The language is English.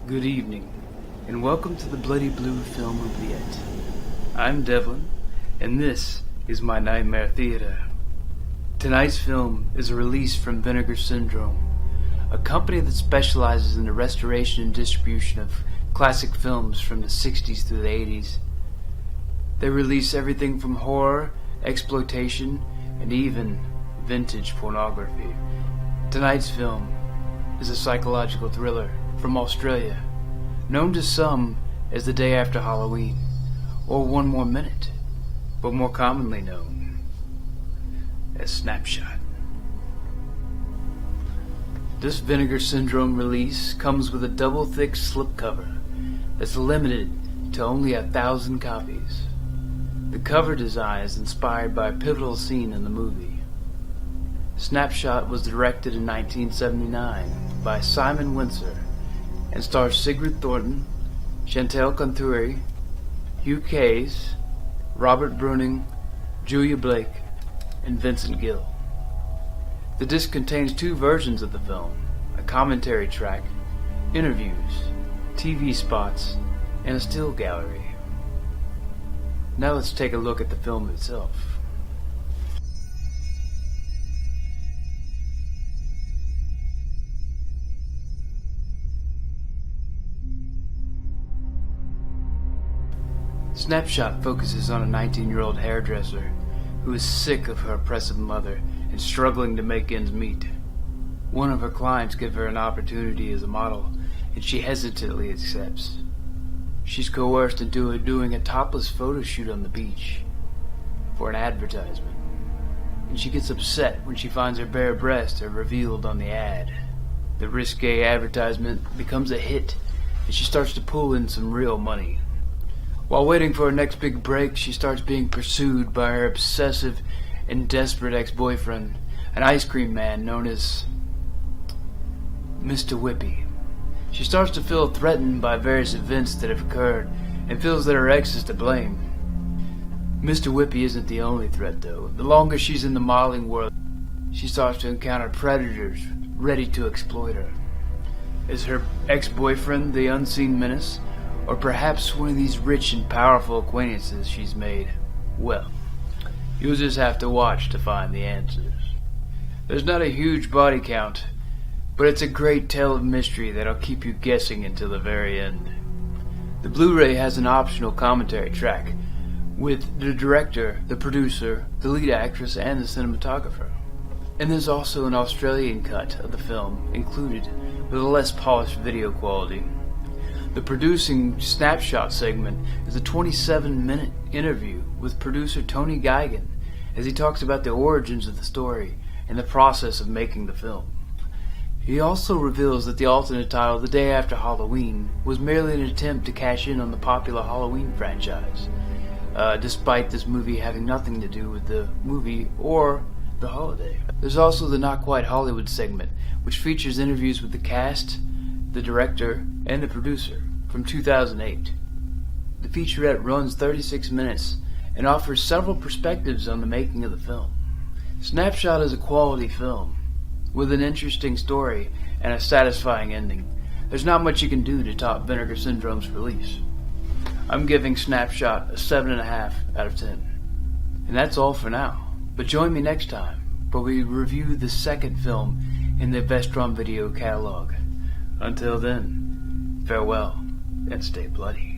Good evening, and welcome to the BloodyBlu Film Oubliette. I'm Devlin, and this is my Nightmare Theater. Tonight's film is a release from Vinegar Syndrome, a company that specializes in the restoration and distribution of classic films from the 60s through the 80s. They release everything from horror, exploitation, and even vintage pornography. Tonight's film is a psychological thriller from Australia, known to some as The Day After Halloween, or One More Minute, but more commonly known as Snapshot. This Vinegar Syndrome release comes with a double-thick slipcover that's limited to only 1,000 copies. The cover design is inspired by a pivotal scene in the movie. Snapshot was directed in 1979 by Simon Windsor and stars Sigrid Thornton, Chantal Conturi, Hugh Case, Robert Bruning, Julia Blake, and Vincent Gill. The disc contains 2 versions of the film, a commentary track, interviews, TV spots, and a still gallery. Now let's take a look at the film itself. Snapshot focuses on a 19-year-old hairdresser who is sick of her oppressive mother and struggling to make ends meet. One of her clients gives her an opportunity as a model, and she hesitantly accepts. She's coerced into doing a topless photo shoot on the beach for an advertisement, and she gets upset when she finds her bare breasts are revealed on the ad. The risque advertisement becomes a hit, and she starts to pull in some real money. While waiting for her next big break, she starts being pursued by her obsessive and desperate ex-boyfriend, an ice cream man known as Mr. Whippy. She starts to feel threatened by various events that have occurred and feels that her ex is to blame. Mr. Whippy isn't the only threat, though. The longer she's in the modeling world, she starts to encounter predators ready to exploit her. Is her ex-boyfriend the unseen menace? Or perhaps one of these rich and powerful acquaintances she's made? Well, you'll just have to watch to find the answers. There's not a huge body count, but it's a great tale of mystery that'll keep you guessing until the very end. The Blu-ray has an optional commentary track with the director, the producer, the lead actress, and the cinematographer. And there's also an Australian cut of the film included with a less polished video quality. The producing Snapshot segment is a 27-minute interview with producer Tony Geigen as he talks about the origins of the story and the process of making the film. He also reveals that the alternate title, The Day After Halloween, was merely an attempt to cash in on the popular Halloween franchise, despite this movie having nothing to do with the movie or the holiday. There's also the Not Quite Hollywood segment, which features interviews with the cast, the director, and the producer from 2008. The featurette runs 36 minutes and offers several perspectives on the making of the film. Snapshot is a quality film with an interesting story and a satisfying ending. There's not much you can do to top Vinegar Syndrome's release. I'm giving Snapshot a 7.5 out of 10. And that's all for now. But join me next time where we review the second film in the Vestron video catalog. Until then, farewell and stay bloody.